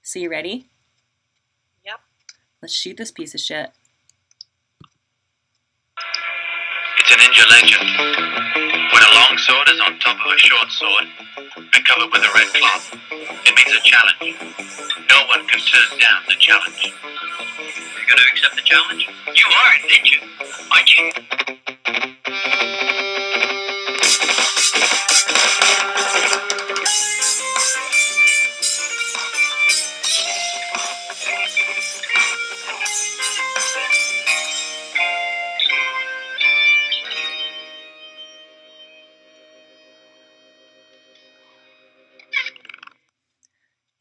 So you ready? Yep. Let's shoot this piece of shit. It's a ninja legend. When a long sword is on top of a short sword and covered with a red cloth, it means a challenge. No one can turn down the challenge. You're going to accept the challenge? You are a ninja, aren't you?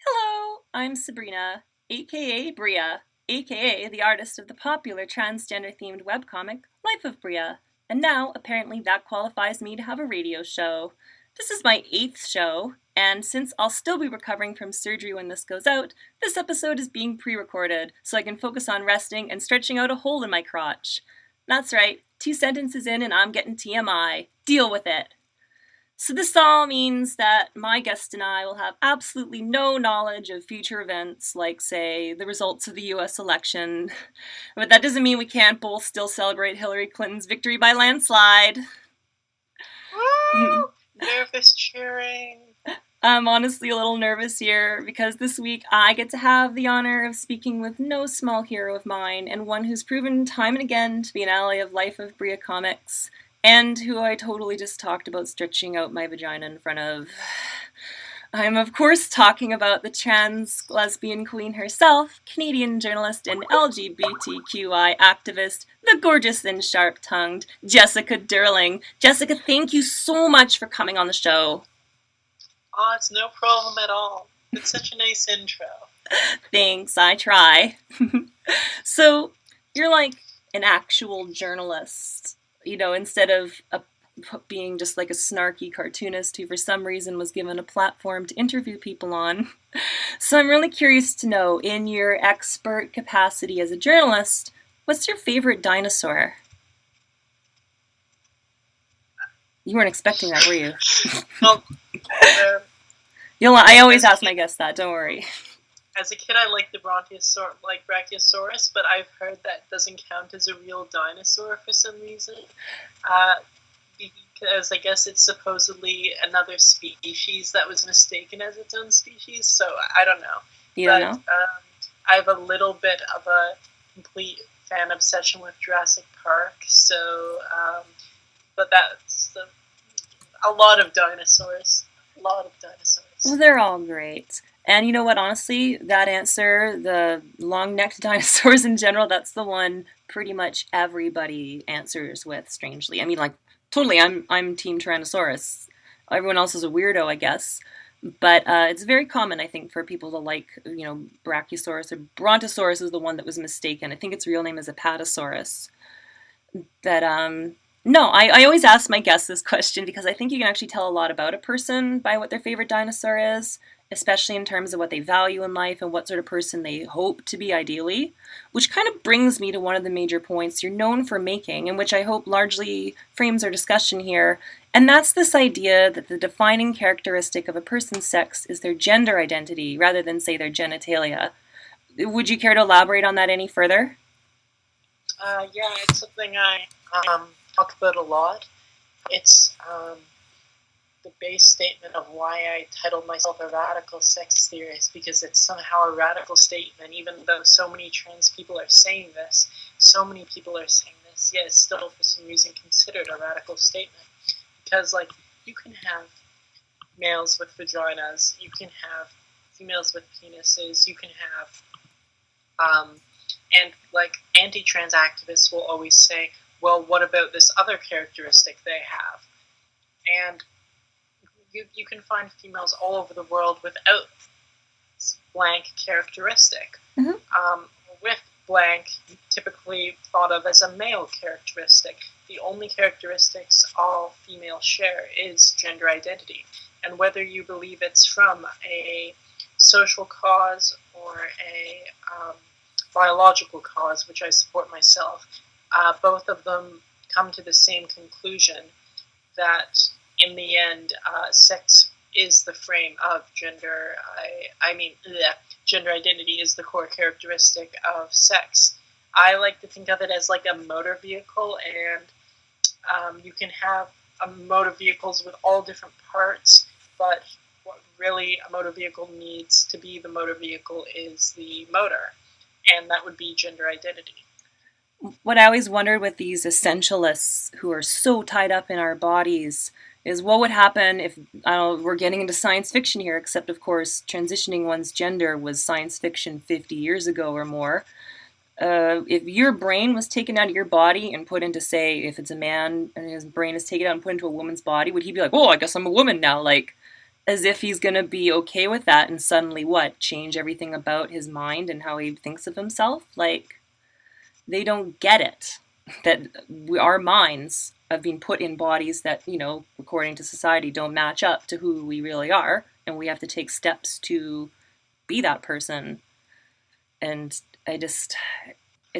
Hello, I'm Sabrina, aka Bria, aka the artist of the popular transgender-themed webcomic Life of Bria, and now apparently that qualifies me to have a radio show. This is my 8th show, and since I'll still be recovering from surgery when this goes out, this episode is being pre-recorded so I can focus on resting and stretching out a hole in my crotch. That's right, 2 sentences in and I'm getting TMI. Deal with it. So this all means that my guest and I will have absolutely no knowledge of future events, like, say, the results of the US election. But that doesn't mean we can't both still celebrate Hillary Clinton's victory by landslide. Woo! Nervous cheering. I'm honestly a little nervous here, because this week I get to have the honor of speaking with no small hero of mine, and one who's proven time and again to be an ally of Life of Bria comics, and who I totally just talked about stretching out my vagina in front of. I'm of course talking about the trans lesbian queen herself, Canadian journalist and LGBTQI activist, the gorgeous and sharp-tongued Jessica Durling. Jessica, thank you so much for coming on the show. Oh, it's no problem at all. It's such a nice intro. Thanks, I try. So, you're like an actual journalist, instead of being just like a snarky cartoonist who for some reason was given a platform to interview people on. So I'm really curious to know, in your expert capacity as a journalist, what's your favorite dinosaur? You weren't expecting that, were you? Well, I always ask my guests that, don't worry. As a kid, I liked the Brachiosaurus, but I've heard that doesn't count as a real dinosaur for some reason. Because I guess it's supposedly another species that was mistaken as its own species, so I don't know. You don't know? I have a little bit of a complete fan obsession with Jurassic Park, so, but that's a lot of dinosaurs. Well, they're all great. And you know what, honestly, that answer, the long-necked dinosaurs in general, that's the one pretty much everybody answers with, strangely. I mean, like, totally, I'm Team Tyrannosaurus. Everyone else is a weirdo, I guess. But it's very common, I think, for people to like, Brachiosaurus, or Brontosaurus is the one that was mistaken. I think its real name is Apatosaurus. But, no, I always ask my guests this question because I think you can actually tell a lot about a person by what their favorite dinosaur is, especially in terms of what they value in life and what sort of person they hope to be ideally, which kind of brings me to one of the major points you're known for making, and which I hope largely frames our discussion here, and that's this idea that the defining characteristic of a person's sex is their gender identity rather than, say, their genitalia. Would you care to elaborate on that any further? Yeah, it's something I talk about a lot. It's the base statement of why I titled myself a radical sex theorist, because it's somehow a radical statement, even though so many trans people are saying this, yet it's still for some reason considered a radical statement. Because, like, you can have males with vaginas, you can have females with penises, you can have, and, like, anti-trans activists will always say, well, what about this other characteristic they have? And you can find females all over the world without blank characteristic. Mm-hmm. With blank, typically thought of as a male characteristic. The only characteristics all females share is gender identity. And whether you believe it's from a social cause or a biological cause, which I support myself, both of them come to the same conclusion that in the end, sex is the frame of gender. gender identity is the core characteristic of sex. I like to think of it as like a motor vehicle, and you can have motor vehicles with all different parts, but what really a motor vehicle needs to be the motor vehicle is the motor, and that would be gender identity. What I always wondered with these essentialists who are so tied up in our bodies is what would happen if, we're getting into science fiction here, except of course transitioning one's gender was science fiction 50 years ago or more. If your brain was taken out of your body and put into, say, if it's a man and his brain is taken out and put into a woman's body, would he be like, oh, I guess I'm a woman now? Like, as if he's going to be okay with that and suddenly what? Change everything about his mind and how he thinks of himself? Like, they don't get it. That our minds have been put in bodies that, according to society, don't match up to who we really are. And we have to take steps to be that person. And it's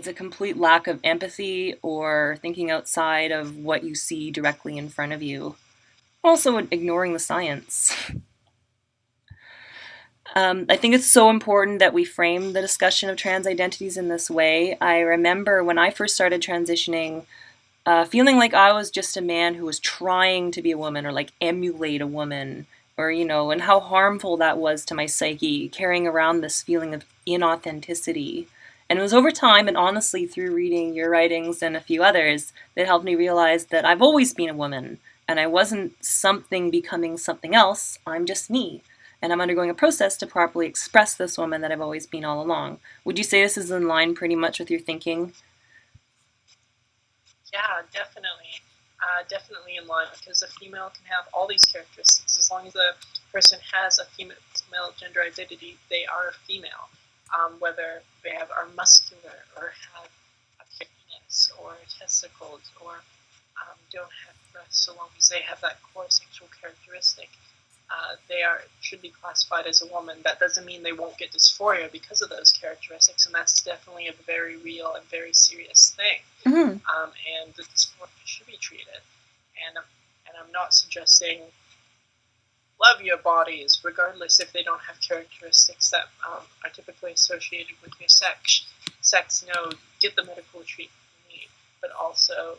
a complete lack of empathy or thinking outside of what you see directly in front of you. Also, ignoring the science. I think it's so important that we frame the discussion of trans identities in this way. I remember when I first started transitioning, feeling like I was just a man who was trying to be a woman or like emulate a woman, or, and how harmful that was to my psyche, carrying around this feeling of inauthenticity. And it was over time, and honestly through reading your writings and a few others, that helped me realize that I've always been a woman, and I wasn't something becoming something else. I'm just me. And I'm undergoing a process to properly express this woman that I've always been all along. Would you say this is in line pretty much with your thinking? Yeah, definitely. Definitely in line, because a female can have all these characteristics. As long as the person has a female gender identity, they are a female. Whether they are muscular or have a penis or testicles or don't have breasts, so long as they have that core sexual characteristic, they should be classified as a woman. That doesn't mean they won't get dysphoria because of those characteristics, and that's definitely a very real and very serious thing. Mm-hmm. And the dysphoria should be treated. And I'm not suggesting love your bodies, regardless if they don't have characteristics that are typically associated with your sex. No, get the medical treatment you need, but also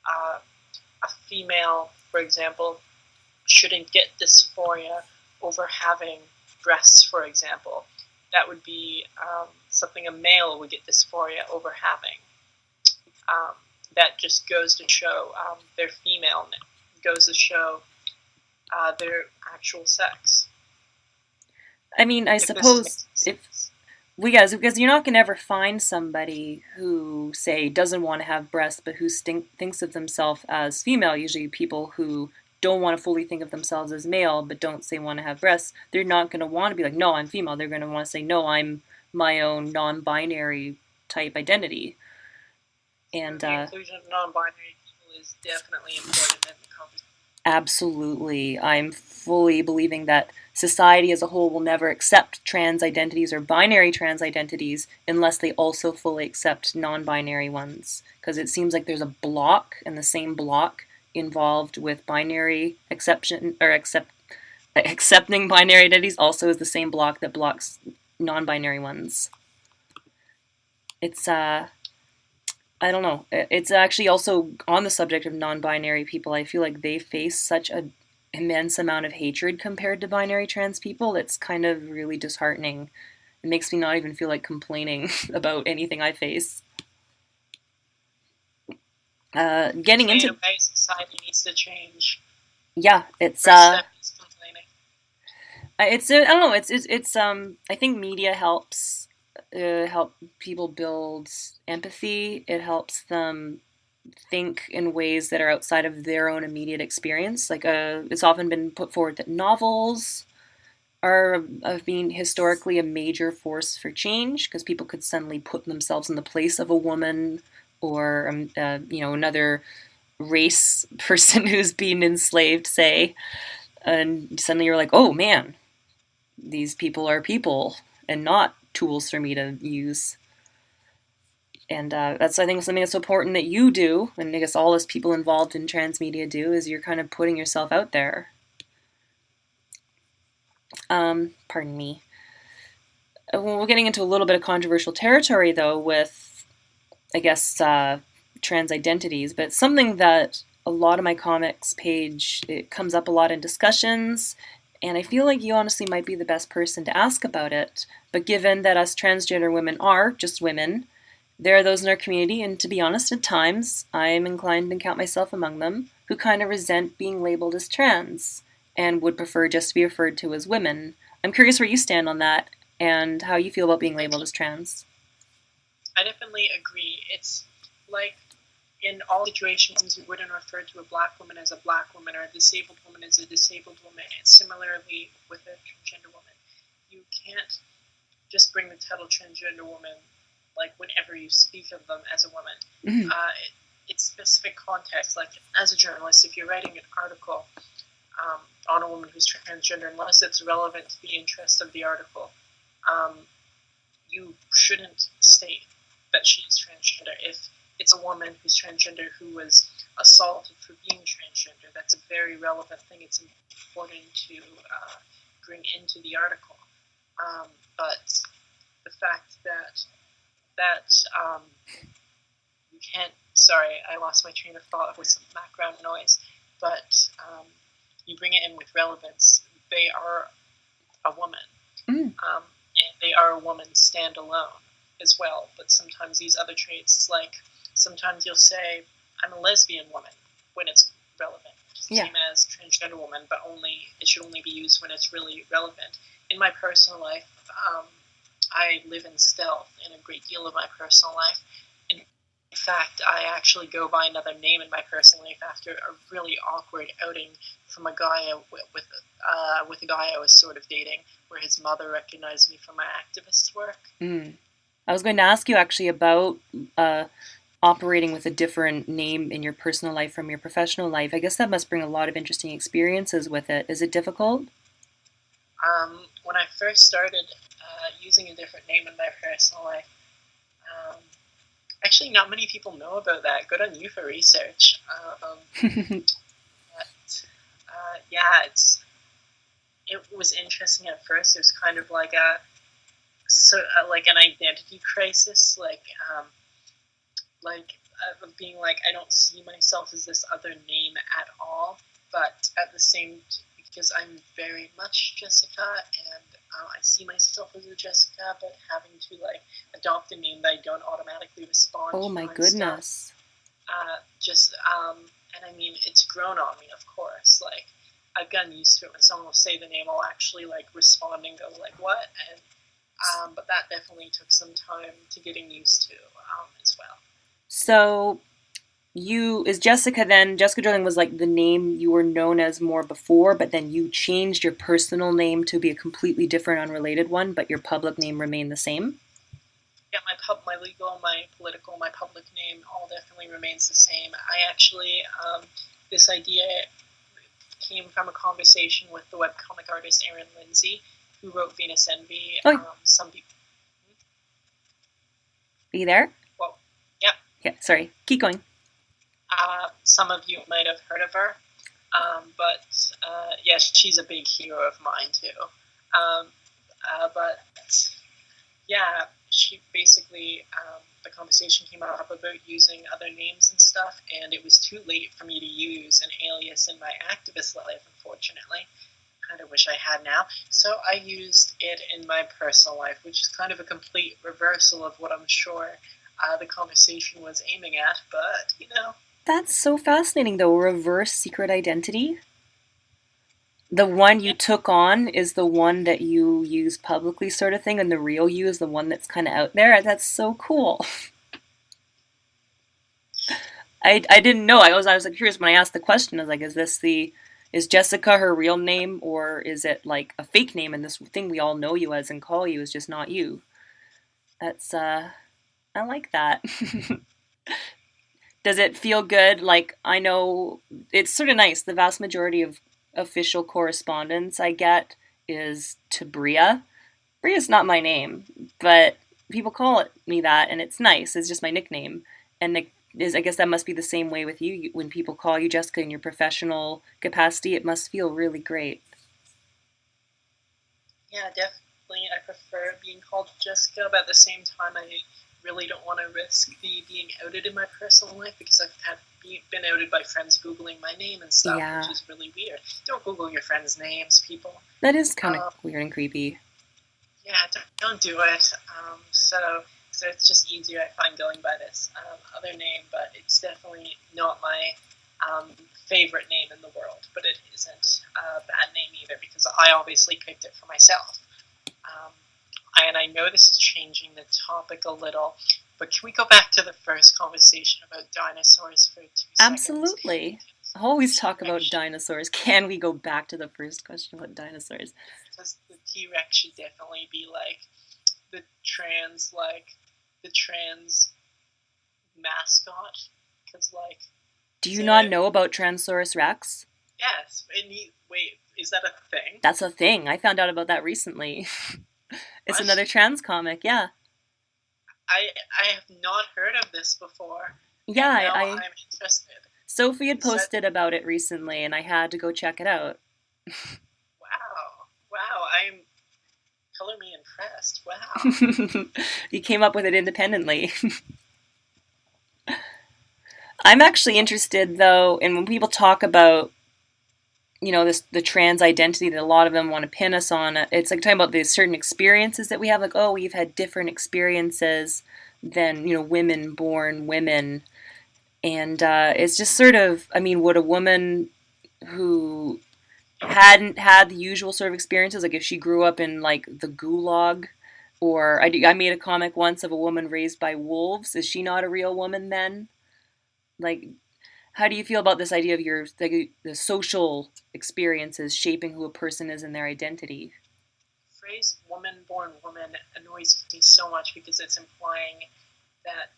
a female, for example, shouldn't get dysphoria over having breasts, for example. That would be something a male would get dysphoria over having. That just goes to show their female, goes to show their actual sex. I mean, I suppose because you're not going to ever find somebody who, say, doesn't want to have breasts, but who thinks of themselves as female. Usually people who don't want to fully think of themselves as male, but don't say want to have breasts, they're not going to want to be like, no, I'm female. They're going to want to say, no, I'm my own non-binary type identity. And the inclusion of non-binary people is definitely important in the conversation. Absolutely. I'm fully believing that society as a whole will never accept trans identities or binary trans identities unless they also fully accept non-binary ones. Because it seems like there's a block, and the same block involved with binary accepting binary identities also is the same block that blocks non-binary ones. It's I don't know. It's actually also on the subject of non-binary people. I feel like they face such an immense amount of hatred compared to binary trans people. It's kind of really disheartening. It makes me not even feel like complaining about anything I face. Getting into society needs to change. Yeah, it's I don't know. It's I think media help people build empathy. It helps them think in ways that are outside of their own immediate experience. Like it's often been put forward that novels have been historically a major force for change because people could suddenly put themselves in the place of a woman or another race person who's been enslaved, say, and suddenly you're like, oh man, these people are people and not tools for me to use. And that's, I think, something that's so important that you do, and I guess all us people involved in trans media do, is you're kind of putting yourself out there. Pardon me. Well, we're getting into a little bit of controversial territory, though, with, I guess, trans identities, but something that a lot of my comics page, it comes up a lot in discussions, and I feel like you honestly might be the best person to ask about it. But given that us transgender women are just women, there are those in our community, and to be honest, at times, I'm inclined to count myself among them, who kind of resent being labeled as trans and would prefer just to be referred to as women. I'm curious where you stand on that and how you feel about being labeled as trans. I definitely agree. It's like in all situations, you wouldn't refer to a black woman as a black woman or a disabled woman as a disabled woman. And similarly with a transgender woman, you can't just bring the title transgender woman like whenever you speak of them as a woman. Mm-hmm. It's specific context. Like as a journalist, if you're writing an article on a woman who's transgender, unless it's relevant to the interest of the article, you shouldn't state that she's transgender. If it's a woman who's transgender who was assaulted for being transgender, that's a very relevant thing. It's important to bring into the article. But the fact that you can't, sorry, I lost my train of thought with some background noise, but you bring it in with relevance. They are a woman. And they are a woman standalone as well. But sometimes these other traits, like sometimes you'll say, I'm a lesbian woman when it's relevant. Same as transgender woman, but it should only be used when it's really relevant. In my personal life, I live in stealth in a great deal of my personal life. In fact, I actually go by another name in my personal life after a really awkward outing from a guy with a guy I was sort of dating, where his mother recognized me from my activist work. I was going to ask you actually about operating with a different name in your personal life from your professional life. I guess that must bring a lot of interesting experiences with it. Is it difficult? When I first started using a different name in my personal life, actually not many people know about that. Good on you for research. It was interesting at first. It was kind of like like an identity crisis, of being like, I don't see myself as this other name at all, but at the same because I'm very much Jessica, and I see myself as a Jessica, but having to like adopt a name that I don't automatically respond to. Oh my goodness. And I mean, it's grown on me, of course. Like, I've gotten used to it. When someone will say the name, I'll actually like respond and go like, what? And but that definitely took some time to getting used to as well. So Jessica Durling was like the name you were known as more before, but then you changed your personal name to be a completely different, unrelated one, but your public name remained the same? Yeah, my legal, my political, my public name all definitely remains the same. I actually, this idea came from a conversation with the webcomic artist Erin Lindsay, who wrote Venus Envy. Some people... Are you there? Well, yeah. Yeah, sorry. Keep going. Some of you might have heard of her, but yes, she's a big hero of mine too. But yeah, she basically, the conversation came up about using other names and stuff, and it was too late for me to use an alias in my activist life, unfortunately. Kind of wish I had now. So I used it in my personal life, which is kind of a complete reversal of what I'm sure the conversation was aiming at, but, you know. That's so fascinating, though. Reverse secret identity? The one you took on is the one that you use publicly, sort of thing, and the real you is the one that's kind of out there. That's so cool. I didn't know. I was like curious when I asked the question. I was like, is Jessica her real name, or is it like a fake name and this thing we all know you as and call you is just not you? That's I like that. Does it feel good? Like, I know it's sort of nice. The vast majority of official correspondence I get is to Bria. Bria's not my name, but people call me that, and it's nice. It's just my nickname. And I guess that must be the same way with you. When people call you Jessica in your professional capacity, it must feel really great. Yeah, personally, I prefer being called Jessica, but at the same time, I really don't want to risk being outed in my personal life, because I've been outed by friends Googling my name and stuff, Yeah. which is really weird. Don't Google your friends' names, people. That is kind of weird and creepy. Yeah, don't do it. So it's just easier, I find, going by this other name, but it's definitely not my favorite name in the world, but it isn't a bad name either, because I obviously picked it for myself. And I know this is changing the topic a little, but can we go back to the first conversation about dinosaurs for 2 seconds? Absolutely. I always talk about dinosaurs. Can we go back to the first question about dinosaurs? Because the T-Rex should definitely be like the trans mascot. Because do you not know about Transaurus Rex? Yes. Wait, is that a thing? That's a thing. I found out about that recently. It's another trans comic, yeah. I have not heard of this before. Yeah, I'm interested. Sophie had posted about it recently, and I had to go check it out. Wow, I'm color me impressed. Wow. You came up with it independently. I'm actually interested, though, in when people talk about, the trans identity that a lot of them want to pin us on. It's like talking about the certain experiences that we have, like, oh, we've had different experiences than, women born women. And it's just sort of, would a woman who hadn't had the usual sort of experiences, like if she grew up in like the gulag, or I made a comic once of a woman raised by wolves, is she not a real woman then? Like, how do you feel about this idea of the social experiences shaping who a person is in their identity? The phrase woman-born woman annoys me so much, because it's implying that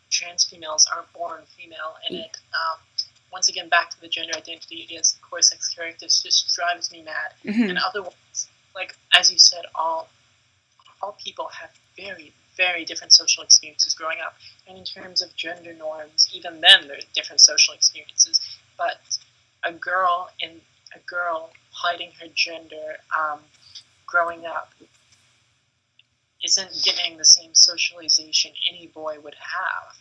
trans females aren't born female, and it once again, back to the gender identity against the core sex characters, just drives me mad. Mm-hmm. And otherwise, as you said, all people have very, very different social experiences growing up. And in terms of gender norms, even then, there are different social experiences. But a girl hiding her gender growing up isn't getting the same socialization any boy would have.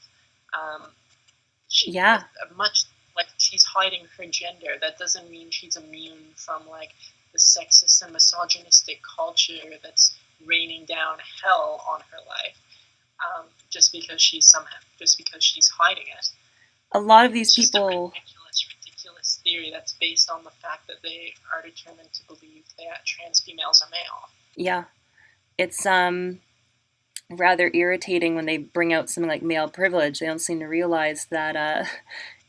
She's hiding her gender. That doesn't mean she's immune from the sexist and misogynistic culture that's raining down hell on her life, just because she's hiding it. A lot of these people. It's a ridiculous theory that's based on the fact that they are determined to believe that trans females are male. Yeah, it's rather irritating when they bring out something like male privilege. They don't seem to realize that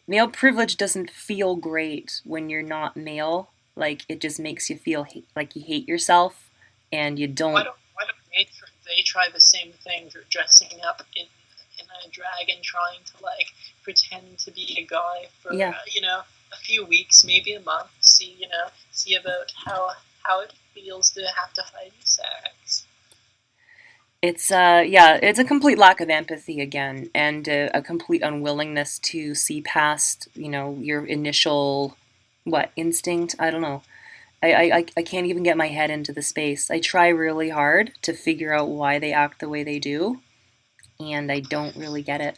male privilege doesn't feel great when you're not male. Like, it just makes you feel like you hate yourself, and you don't. Why don't they try the same thing, dressing up in a drag and trying to pretend to be a guy for a few weeks, maybe a month, see about how it feels to have to hide your sex. It's it's a complete lack of empathy again, and a complete unwillingness to see past your initial instinct. I don't know. I can't even get my head into the space. I try really hard to figure out why they act the way they do, and I don't really get it.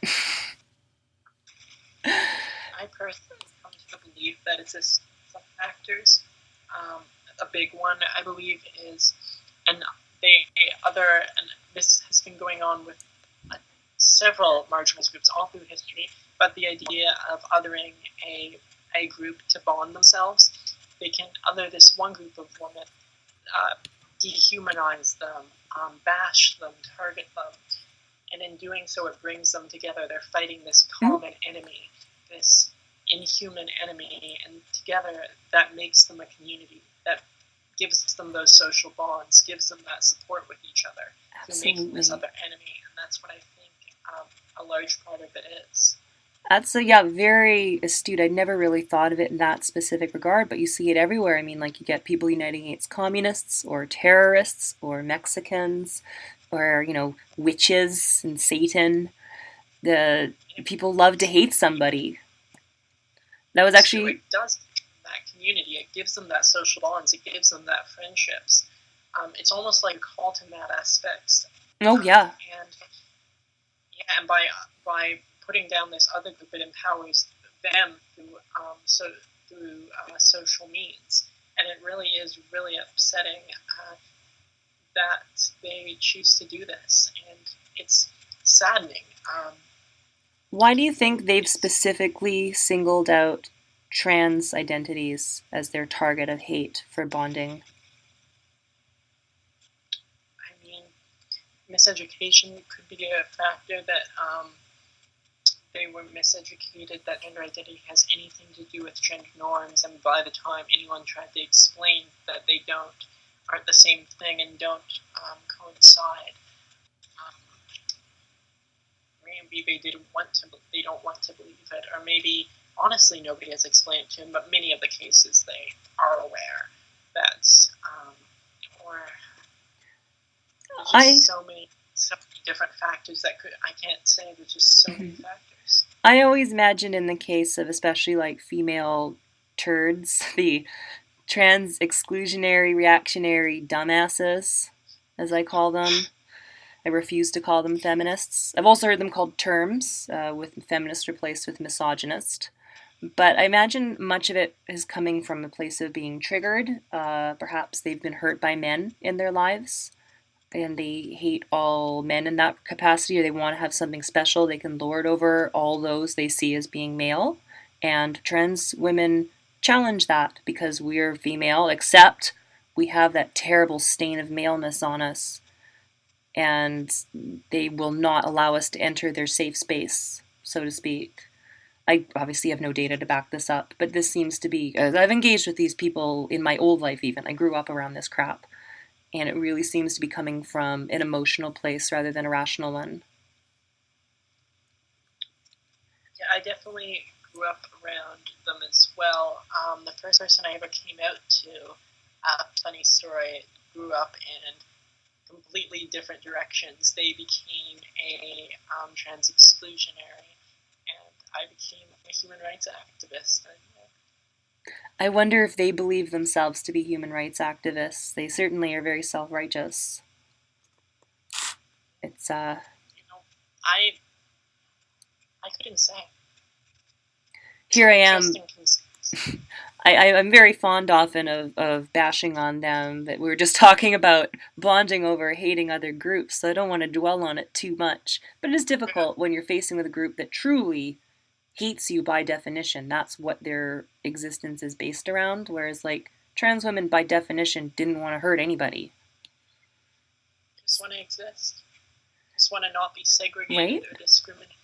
I personally come to the belief that it's some factors. A big one, I believe, is, and this has been going on with several marginalized groups all through history, but the idea of othering a group to bond themselves. They can other this one group of women, dehumanize them, bash them, target them, and in doing so, it brings them together. They're fighting this common enemy, this inhuman enemy, and together that makes them a community, that gives them those social bonds, gives them that support with each other, to making this other enemy, and that's what I think a large part of it is. That's very astute. I'd never really thought of it in that specific regard, but you see it everywhere. I mean, you get people uniting against communists or terrorists or Mexicans or, witches and Satan. The people love to hate somebody. That was actually... It does that community. It gives them that social bonds. It gives them that friendships. it's almost like a call to mad aspects. Oh, yeah. And by putting down this other group, it empowers them through social means, and it really is really upsetting that they choose to do this, and it's saddening. Why do you think they've specifically singled out trans identities as their target of hate for bonding? I mean, miseducation could be a factor that they were miseducated, that gender identity has anything to do with gender norms, and by the time anyone tried to explain that they aren't the same thing and don't coincide, maybe they don't want to believe it, or maybe honestly nobody has explained it to them. But many of the cases they are aware that, or there's just so many different factors that I can't say. There's just so many factors. I always imagine in the case of especially like female turds, the trans exclusionary reactionary dumbasses, as I call them. I refuse to call them feminists. I've also heard them called terms, with feminist replaced with misogynist. But I imagine much of it is coming from a place of being triggered. Perhaps they've been hurt by men in their lives, and they hate all men in that capacity, or they want to have something special they can lord over all those they see as being male. And trans women challenge that because we're female, except we have that terrible stain of maleness on us, and they will not allow us to enter their safe space, so to speak. I obviously have no data to back this up, but this seems to be, as I've engaged with these people in my old life even, I grew up around this crap, and it really seems to be coming from an emotional place rather than a rational one. Yeah, I definitely grew up around them as well. The first person I ever came out to, funny story, grew up in completely different directions. They became a trans exclusionary, and I became a human rights activist. I wonder if they believe themselves to be human rights activists. They certainly are very self-righteous. It's I couldn't say. Here I am. I'm very fond often of bashing on them, that we were just talking about bonding over hating other groups, so I don't want to dwell on it too much. But it is difficult when you're facing with a group that truly hates you by definition. That's what their existence is based around, whereas like trans women by definition didn't want to hurt anybody. Just want to exist. Just want to not be segregated or discriminated.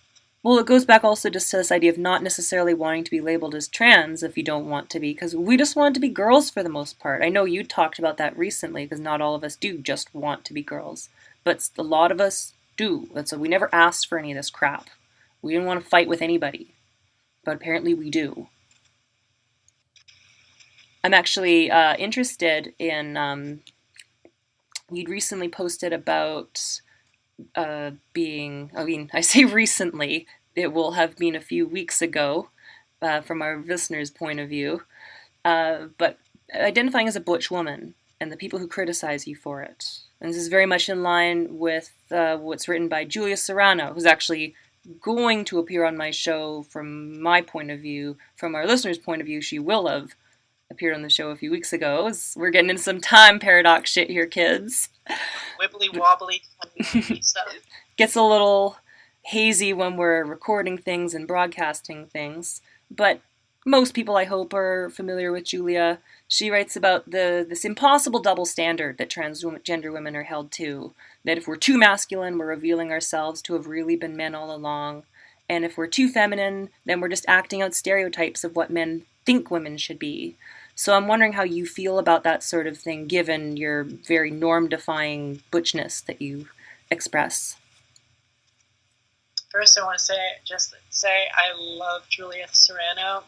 Well, it goes back also just to this idea of not necessarily wanting to be labeled as trans if you don't want to be, because we just want to be girls for the most part. I know you talked about that recently, because not all of us do just want to be girls, but a lot of us do, and so we never asked for any of this crap. We didn't want to fight with anybody, but apparently we do. I'm actually interested in, you'd recently posted about I say recently, it will have been a few weeks ago from our listeners' point of view, but identifying as a butch woman and the people who criticize you for it. And this is very much in line with what's written by Julia Serrano, who's actually going to appear on my show from my point of view. From our listeners' point of view, she will have appeared on the show a few weeks ago. We're getting into some time paradox shit here, kids. Wibbly wobbly stuff. Gets a little hazy when we're recording things and broadcasting things, but most people, I hope, are familiar with Julia. She writes about this impossible double standard that transgender women are held to, that if we're too masculine, we're revealing ourselves to have really been men all along, and if we're too feminine, then we're just acting out stereotypes of what men think women should be. So I'm wondering how you feel about that sort of thing, given your very norm-defying butchness that you express. First, I want to say I love Julia Serrano.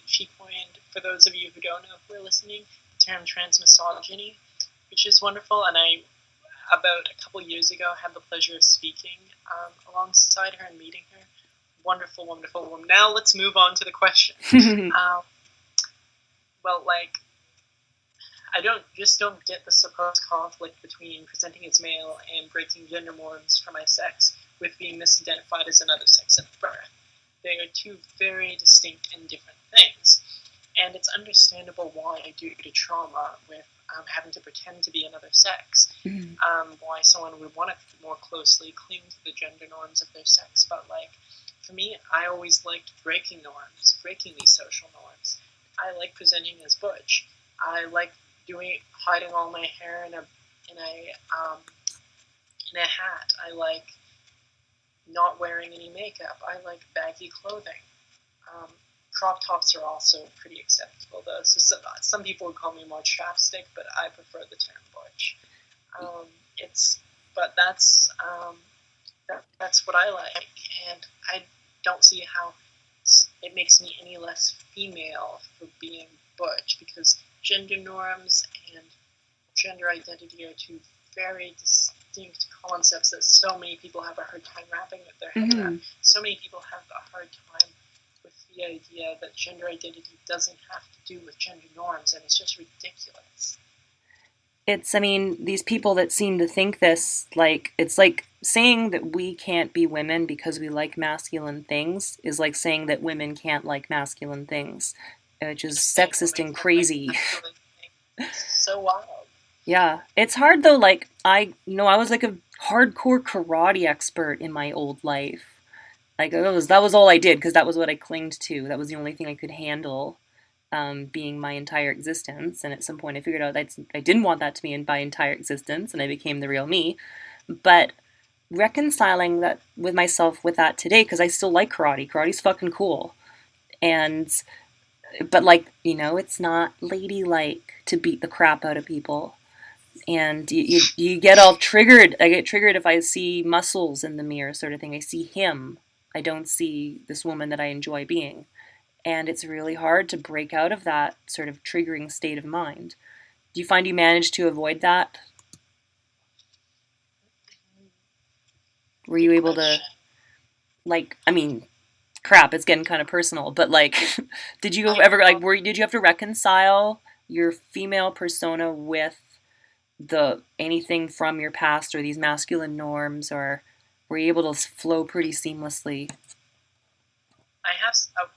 She coined, for those of you who don't know if we're listening, the term transmisogyny, which is wonderful. And I, about a couple years ago, had the pleasure of speaking alongside her and meeting her. Wonderful, wonderful woman. Now let's move on to the question. Well, like, I don't get the supposed conflict between presenting as male and breaking gender norms for my sex with being misidentified as another sex at birth. They are two very distinct and different things, and it's understandable why, due to trauma with having to pretend to be another sex, why someone would want to more closely cling to the gender norms of their sex. But like, for me, I always liked breaking norms, breaking these social norms. I like presenting as butch. I like hiding all my hair in a hat. I like not wearing any makeup. I like baggy clothing. Crop tops are also pretty acceptable, though. So some people would call me more chapstick, but I prefer the term butch. That's what I like, and I don't see how it makes me any less female for being butch, because gender norms and gender identity are two very distinct concepts that so many people have a hard time wrapping their head around. So many people have a hard time with the idea that gender identity doesn't have to do with gender norms, and it's just ridiculous. These people that seem to think this, like, it's like saying that we can't be women because we like masculine things is like saying that women can't like masculine things, which is sexist and crazy. So wild. Yeah, it's hard though. Like, I was like a hardcore karate expert in my old life. Like, that was all I did because that was what I clinged to. That was the only thing I could handle, being my entire existence. And at some point, I figured out that I didn't want that to be in my entire existence, and I became the real me. But reconciling that with myself with that today, because I still like karate. Karate's fucking cool, but like, it's not ladylike to beat the crap out of people. And you get all triggered. I get triggered if I see muscles in the mirror, sort of thing. I see him. I don't see this woman that I enjoy being. And it's really hard to break out of that sort of triggering state of mind. Do you find you manage to avoid that? Were you able to, like, crap, it's getting kind of personal, but like, did you have to reconcile your female persona with anything from your past or these masculine norms, or were you able to flow pretty seamlessly? I have a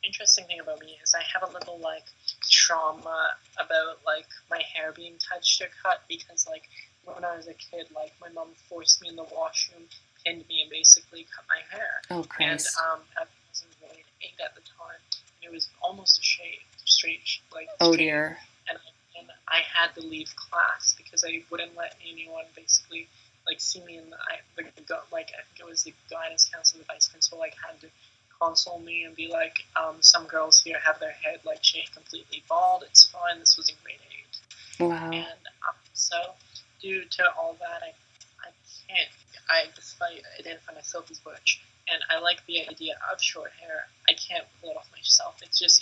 interesting thing about me is I have a little like trauma about like my hair being touched or cut, because like when I was a kid, like my mom forced me in the washroom, pinned me, and basically cut my hair. Oh, Christ. And I was in grade 8 at the time, and it was almost a straight. Oh dear. And I had to leave class because I wouldn't let anyone basically like see me in I think it was the guidance counselor, the vice principal, like had to console me and be like, some girls here have their head like shaved completely bald. It's fine. This was in grade 8. Wow. And so due to all that, despite identifying myself as butch, and I like the idea of short hair, I can't pull it off myself. It's just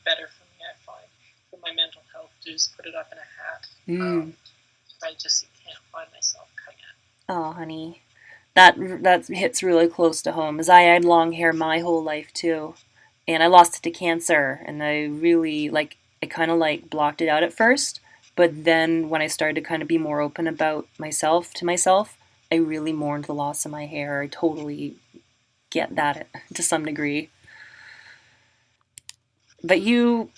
better for me, I find, for my mental health, to just put it up in a hat. I just can't find myself cutting it. Oh, honey. That hits really close to home, as I had long hair my whole life too, and I lost it to cancer, and I really I kind of blocked it out at first, but then when I started to kind of be more open about myself, I really mourned the loss of my hair. I totally get that to some degree. But you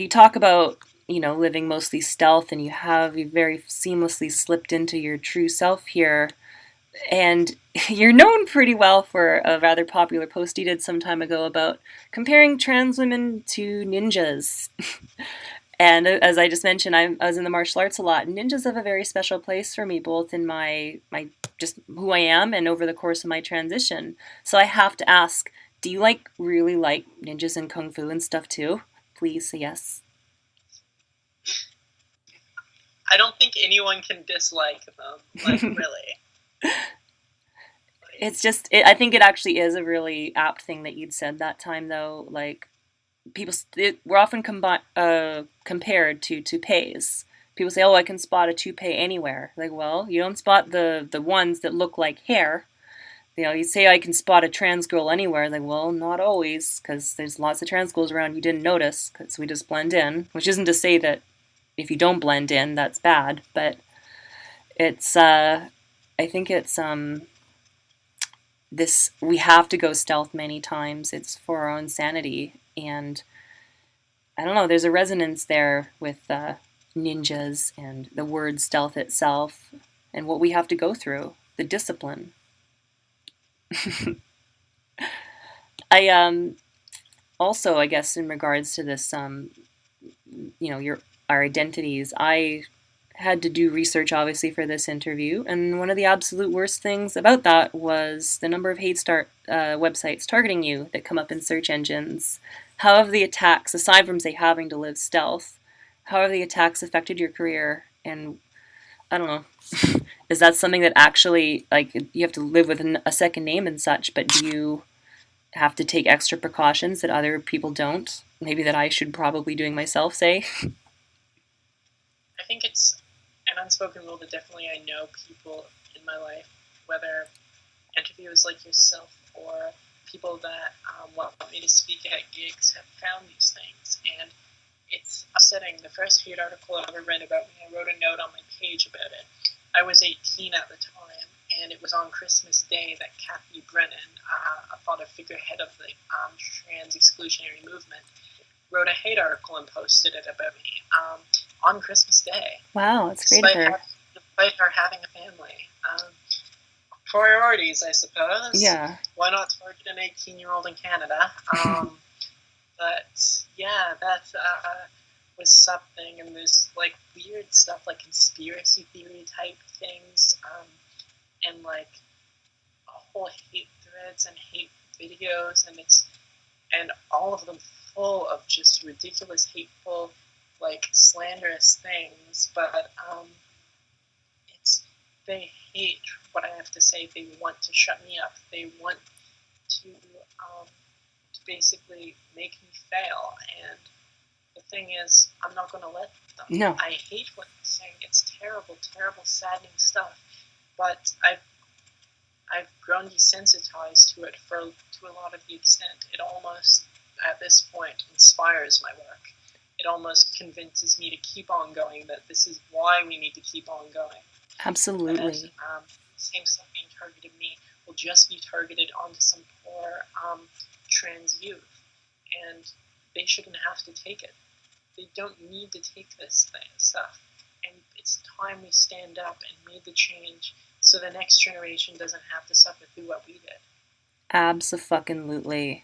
talk about, living mostly stealth, and you very seamlessly slipped into your true self here. And you're known pretty well for a rather popular post you did some time ago about comparing trans women to ninjas. And as I just mentioned, I was in the martial arts a lot. And ninjas have a very special place for me, both in my just who I am and over the course of my transition. So I have to ask, do you really like ninjas and kung fu and stuff too? Please say yes. I don't think anyone can dislike them, really. It's just, I think it actually is a really apt thing that you'd said that time, though. Like, we're often compared to toupees. People say, oh, I can spot a toupee anywhere. Like, well, you don't spot the ones that look like hair. You say I can spot a trans girl anywhere. Like, well, not always, because there's lots of trans girls around you didn't notice, because we just blend in. Which isn't to say that if you don't blend in, that's bad. But it's, I think it's, this, we have to go stealth many times. It's for our own sanity. And I don't know, there's a resonance there with ninjas and the word stealth itself and what we have to go through, the discipline. I also, I guess, in regards to this, our identities, I had to do research, obviously, for this interview, and one of the absolute worst things about that was the number of hate websites targeting you that come up in search engines. How have the attacks, aside from, say, having to live stealth, how have the attacks affected your career? And I don't know, is that something that actually, like, you have to live with a second name and such, but do you have to take extra precautions that other people don't? Maybe that I should probably doing myself, say? I think it's an unspoken rule that definitely I know people in my life, whether interviewers like yourself or people that want me to speak at gigs, have found these things. And it's upsetting. The first hate article I ever read about me, I wrote a note on my page about it. I was 18 at the time, and it was on Christmas Day that Kathy Brennan, I thought a figurehead of the trans exclusionary movement, wrote a hate article and posted it about me on Christmas Day. Wow, that's great of her. Despite her having a family. Priorities, I suppose. Yeah. Why not target an 18-year-old in Canada? But yeah, that was something, and there's like weird stuff like conspiracy theory type things, and like a whole hate threads and hate videos, and all of them full of just ridiculous, hateful, like slanderous things. But they hate what I have to say. They want to shut me up. They want to basically make me fail. And the thing is, I'm not going to let them. No. I hate what they're saying. It's terrible, terrible, saddening stuff. But I've grown desensitized to it to a lot of the extent. It almost, at this point, inspires my work. It almost convinces me to keep on going, that this is why we need to keep on going. Absolutely. And, same stuff being targeted at me will just be targeted onto some poor trans youth, and they shouldn't have to take it. They don't need to take this stuff, and it's time we stand up and made the change so the next generation doesn't have to suffer through what we did. Abso-fucking-lutely.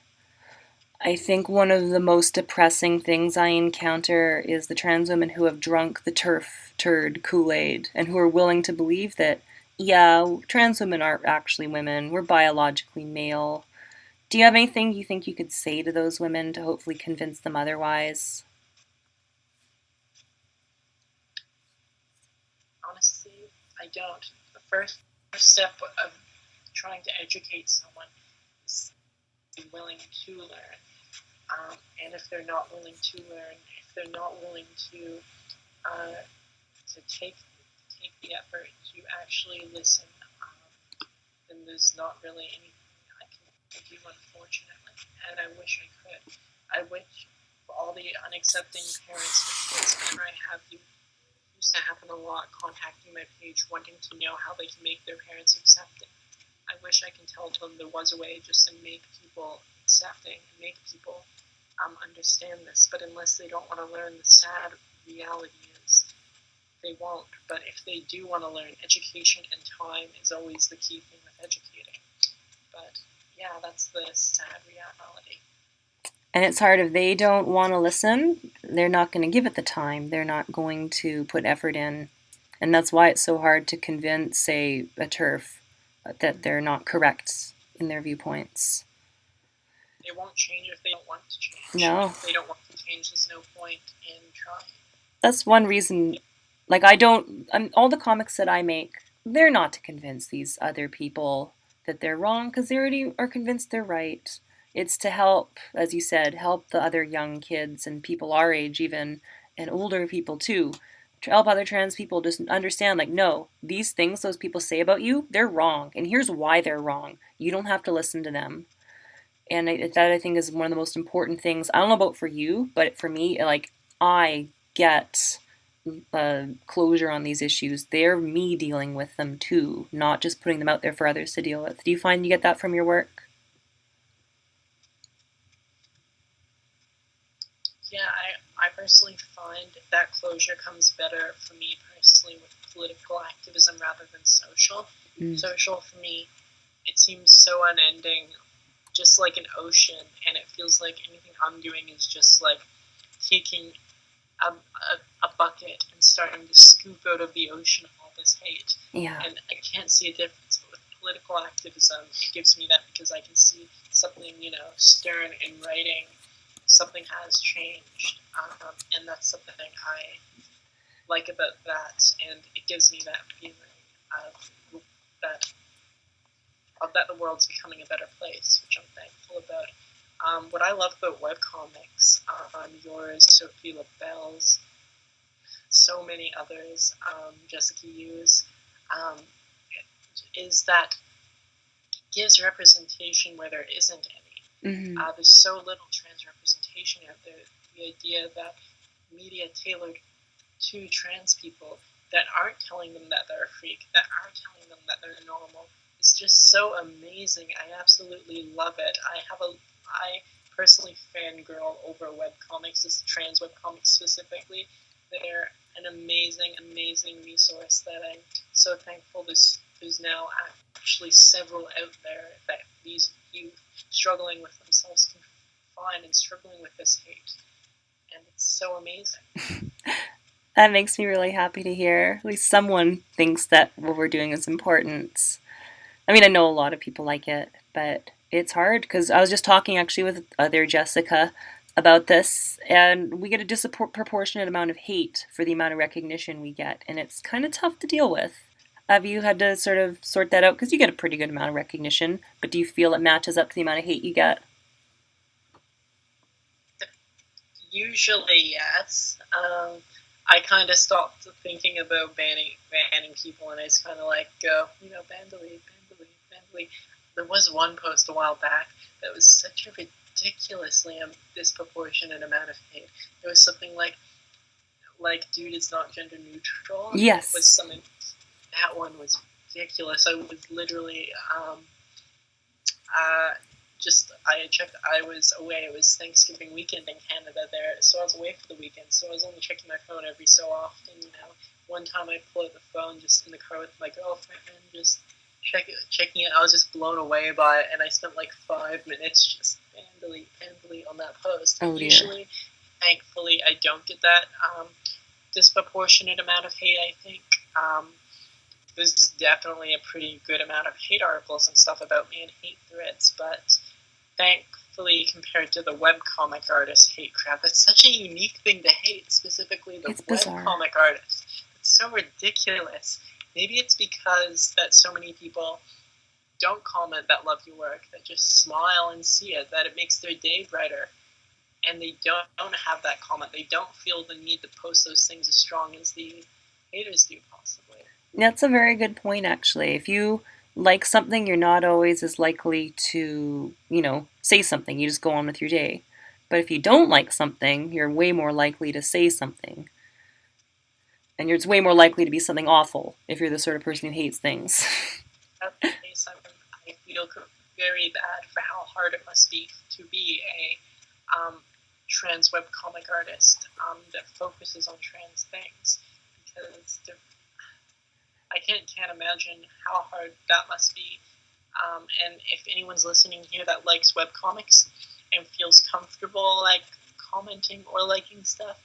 I think one of the most depressing things I encounter is the trans women who have drunk the turd Kool-Aid and who are willing to believe that, yeah, trans women aren't actually women, we're biologically male. Do you have anything you think you could say to those women to hopefully convince them otherwise? Honestly, I don't. The first step of trying to educate someone is be willing to learn. And if they're not willing to learn, if they're not willing to take the effort to actually listen, then there's not really anything I can do, unfortunately. And I wish I could. I wish for all the unaccepting parents with kids, whenever I have you, used to happen a lot, contacting my page, wanting to know how they can make their parents accepting. I wish I can tell them there was a way just to make people accepting and make people understand this. But unless they don't want to learn, the sad reality is they won't. But if they do want to learn, education and time is always the key thing with educating. But yeah, that's the sad reality. And it's hard, if they don't want to listen, they're not going to give it the time. They're not going to put effort in. And that's why it's so hard to convince, say, a TERF that they're not correct in their viewpoints. They won't change if they don't want to change. No. If they don't want to change, there's no point in trying. That's one reason, like, all the comics that I make, they're not to convince these other people that they're wrong, because they already are convinced they're right. It's to help, as you said, help the other young kids and people our age even, and older people too, to help other trans people just understand, like, no, these things those people say about you, they're wrong, and here's why they're wrong. You don't have to listen to them. And that, I think, is one of the most important things. I don't know about for you, but for me, like, I get closure on these issues, they're me dealing with them too, not just putting them out there for others to deal with. Do you find you get that from your work? Yeah, I personally find that closure comes better for me personally with political activism rather than social. Mm. Social, for me, it seems so unending, just like an ocean, and it feels like anything I'm doing is just like taking a bucket and starting to scoop out of the ocean all this hate. Yeah. And I can't see a difference. But with political activism, it gives me that because I can see something, stern in writing. Something has changed, and that's something I like about that, and it gives me that feeling that the world's becoming a better place, which I'm thankful about. What I love about webcomics, yours, Sophie LaBelle's, so many others, Jessica Hughes, is that it gives representation where there isn't any. Mm-hmm. There's so little trans representation out there. The idea that media tailored to trans people that aren't telling them that they're a freak, that are telling them that they're normal, is just so amazing. I absolutely love it. I personally fangirl over webcomics, this trans webcomics specifically. They're an amazing, amazing resource that I'm so thankful there's now actually several out there that these youth struggling with themselves can find and struggling with this hate. And it's so amazing. That makes me really happy to hear. At least someone thinks that what we're doing is important. I mean, I know a lot of people like it, but it's hard because I was just talking actually with other Jessica about this, and we get a disproportionate amount of hate for the amount of recognition we get, and it's kind of tough to deal with. Have you had to sort of sort that out? Because you get a pretty good amount of recognition, but do you feel it matches up to the amount of hate you get? Usually, yes. I kind of stopped thinking about banning people, and I just kind of like go, ban delete. There was one post a while back that was such a ridiculously disproportionate amount of hate. It was something like dude is not gender neutral. Yes. It was something, that one was ridiculous. I was literally I checked. I was away. It was Thanksgiving weekend in Canada there, so I was away for the weekend. So I was only checking my phone every so often. One time I pulled out the phone just in the car with my girlfriend, just checking it. I was just blown away by it, and I spent like 5 minutes just delete on that post. Oh, dear. Usually, thankfully, I don't get that disproportionate amount of hate. I think. There's definitely a pretty good amount of hate articles and stuff about me and hate threads, but thankfully, compared to the webcomic artist hate crap, it's such a unique thing to hate, specifically the webcomic artist. It's so ridiculous. Maybe it's because that so many people don't comment that love your work, that just smile and see it, that it makes their day brighter. And they don't have that comment. They don't feel the need to post those things as strong as the haters do, possibly. That's a very good point, actually. If you like something, you're not always as likely to, say something. You just go on with your day. But if you don't like something, you're way more likely to say something. And it's way more likely to be something awful if you're the sort of person who hates things. That's the case. I feel very bad for how hard it must be to be a trans webcomic artist that focuses on trans things. Because I can't imagine how hard that must be. And if anyone's listening here that likes webcomics and feels comfortable commenting or liking stuff,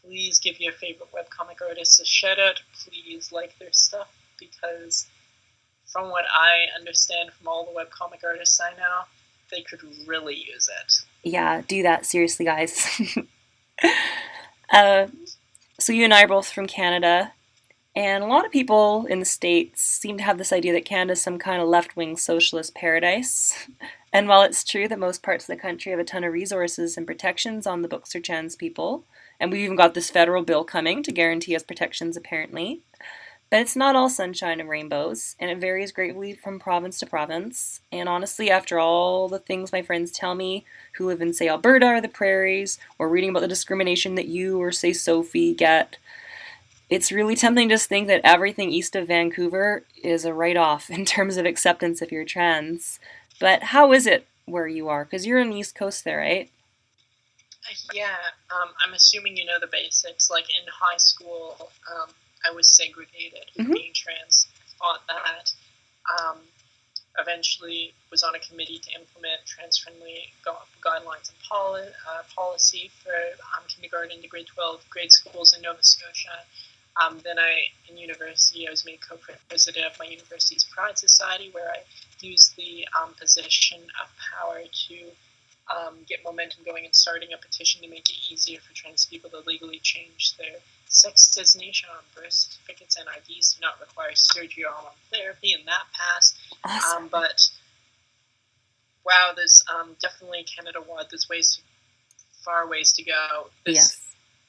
please give your favorite webcomic artists a shout out. Please like their stuff, because from what I understand from all the webcomic artists I know, they could really use it. Yeah, do that. Seriously, guys. So you and I are both from Canada. And a lot of people in the States seem to have this idea that Canada is some kind of left-wing socialist paradise. And while it's true that most parts of the country have a ton of resources and protections on the books for trans people, and we've even got this federal bill coming to guarantee us protections apparently, but it's not all sunshine and rainbows, and it varies greatly from province to province. And honestly, after all the things my friends tell me who live in, say, Alberta or the prairies, or reading about the discrimination that you or, say, Sophie get, It's really tempting to just think that everything east of Vancouver is a write-off in terms of acceptance if you're trans. But how is it where you are? Because you're on the East Coast there, right? Yeah, I'm assuming you know the basics. Like in high school, I was segregated for Mm-hmm. being trans. Fought that. Um, Eventually was on a committee to implement trans-friendly guidelines and policy for kindergarten to grade 12 grade schools in Nova Scotia. Then in university, I was made co-president of my university's Pride Society, where I used the position of power to get momentum going and starting a petition to make it easier for trans people to legally change their sex designation on birth certificates and IDs to not require surgery or hormone therapy, and that passed. Awesome. But wow, there's definitely Canada-wide. There's far ways to go. Yes.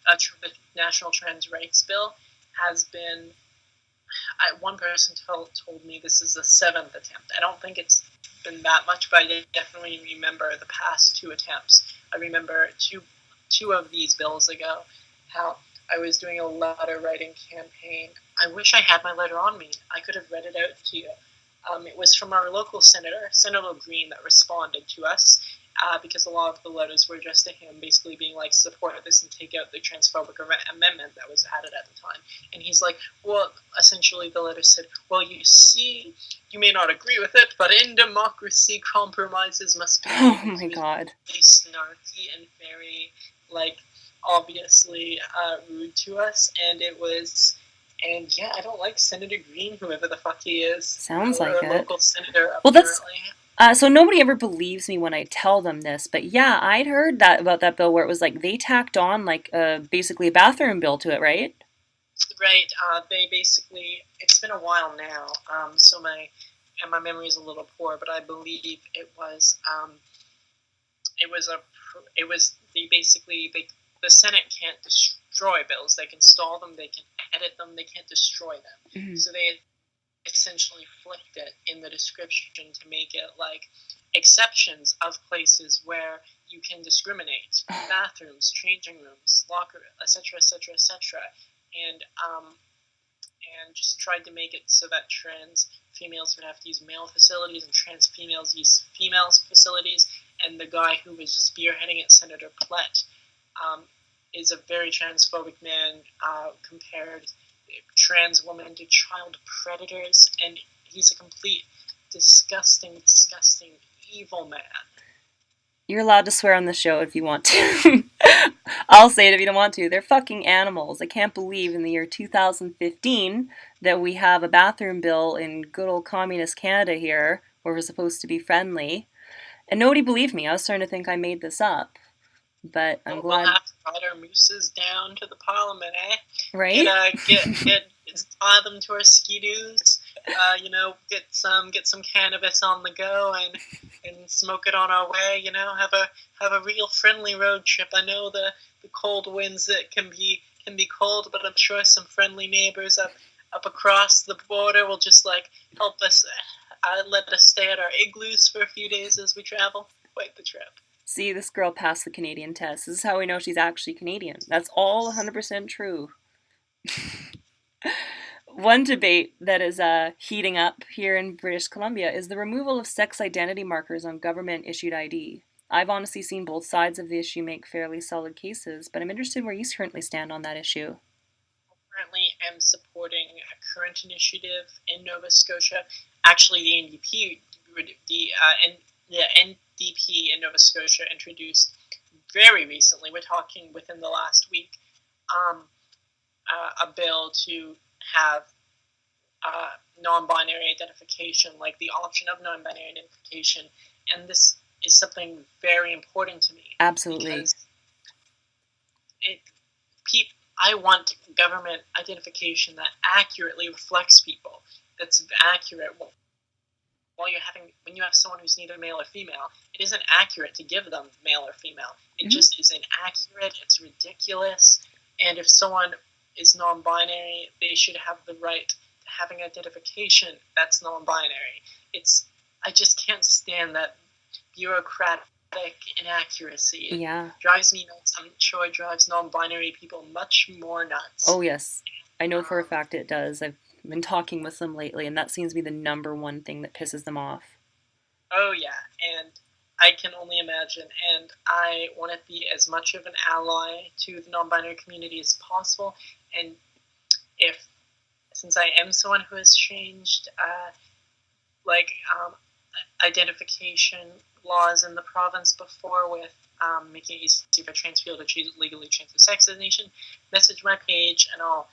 The National Trans Rights Bill has been. One person told me this is the 7th attempt. I don't think it's been that much, but I definitely remember the past 2 attempts. I remember two of these bills ago how I was doing a letter writing campaign. I wish I had my letter on me. I could have read it out to you. It was from our local senator, Senator Green, that responded to us because a lot of the letters were addressed to him, basically being like, support this and take out the transphobic amendment that was added at the time. And he's like, well, essentially the letter said, well, you see, you may not agree with it, but in democracy, compromises must be made. Oh my God. Very snarky and very, like, obviously rude to us, and it was. And yeah, I don't like Senator Green, whoever the fuck he is. Sounds like it. Local senator, well, that's apparently. so nobody ever believes me when I tell them this, but yeah, I'd heard that about that bill where it was like they tacked on like basically a bathroom bill to it, right? Right. They basically. It's been a while now, so my memory is a little poor, but I believe it was. The Senate can't destroy bills. They can stall them, they can edit them, they can't destroy them. Mm-hmm. So they essentially flipped it in the description to make it like exceptions of places where you can discriminate, bathrooms, changing rooms, locker, etc., etc., etc., and just tried to make it so that trans females would have to use male facilities and trans females use female facilities. And the guy who was spearheading it, Senator Plett, is a very transphobic man, compared trans women to child predators, and he's a complete disgusting, evil man. You're allowed to swear on the show if you want to. I'll say it if you don't want to. They're fucking animals. I can't believe in the year 2015 that we have a bathroom bill in good old communist Canada here where we're supposed to be friendly. And nobody believed me. I was starting to think I made this up. But I'm glad. We'll have to ride our mooses down to the parliament, eh? Right? Get tie them to our ski-doos. Get some cannabis on the go and smoke it on our way. Have a real friendly road trip. I know the cold winds that can be cold, but I'm sure some friendly neighbors up across the border will just like help us. Let us stay at our igloos for a few days as we travel. Quite the trip. See, this girl passed the Canadian test. This is how we know she's actually Canadian. That's all 100% true. One debate that is heating up here in British Columbia is the removal of sex identity markers on government-issued ID. I've honestly seen both sides of the issue make fairly solid cases, but I'm interested where you currently stand on that issue. Currently am supporting a current initiative in Nova Scotia. Actually, the NDP, NDP in Nova Scotia introduced very recently, we're talking within the last week, a bill to have non-binary identification, like the option of non-binary identification, and this is something very important to me. Absolutely. I want government identification that accurately reflects people, that's accurate. When you have someone who's neither male or female, it isn't accurate to give them male or female. It just is inaccurate, it's ridiculous, and if someone is non-binary, they should have the right to having identification that's non-binary. I just can't stand that bureaucratic inaccuracy. Yeah. It drives me nuts. I'm sure it drives non-binary people much more nuts. Oh, yes. I know for a fact it does. I've been talking with them lately, and that seems to be the number one thing that pisses them off. Oh yeah, and I can only imagine. And I want to be as much of an ally to the non-binary community as possible. And if, since I am someone who has changed, like identification laws in the province before with making it easy for trans people to legally change their sex designation, message my page and I'll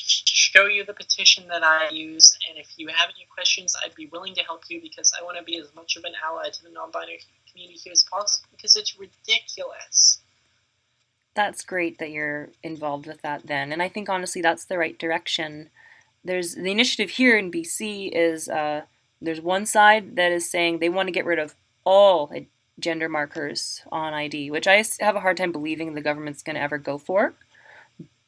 show you the petition that I used. And if you have any questions, I'd be willing to help you because I want to be as much of an ally to the non-binary community here as possible because it's ridiculous. That's great that you're involved with that then. And I think honestly that's the right direction. There's the initiative here in BC is there's one side that is saying they want to get rid of all gender markers on ID, which I have a hard time believing the government's going to ever go for.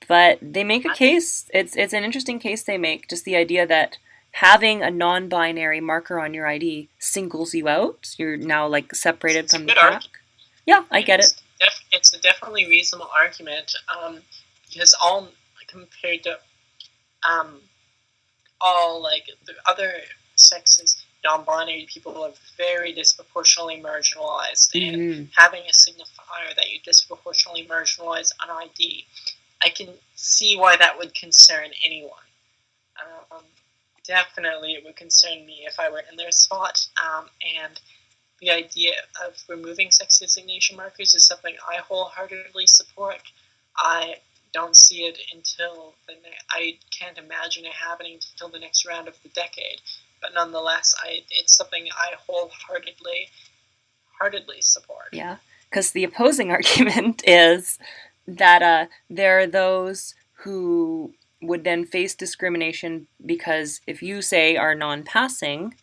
But they make a case. It's an interesting case they make. Just the idea that having a non-binary marker on your ID singles you out. You're now like separated from the pack. Yeah, I get it. It's a definitely reasonable argument because all compared to all like the other sexes, non-binary people are very disproportionately marginalized, and having a signifier that you disproportionately marginalize on ID, I can see why that would concern anyone. Definitely, it would concern me if I were in their spot. And the idea of removing sex designation markers is something I wholeheartedly support. I don't see it until I can't imagine it happening until the next round of the decade. But nonetheless, it's something I wholeheartedly support. Yeah, because the opposing argument is that there are those who would then face discrimination because if you, say, are non-passing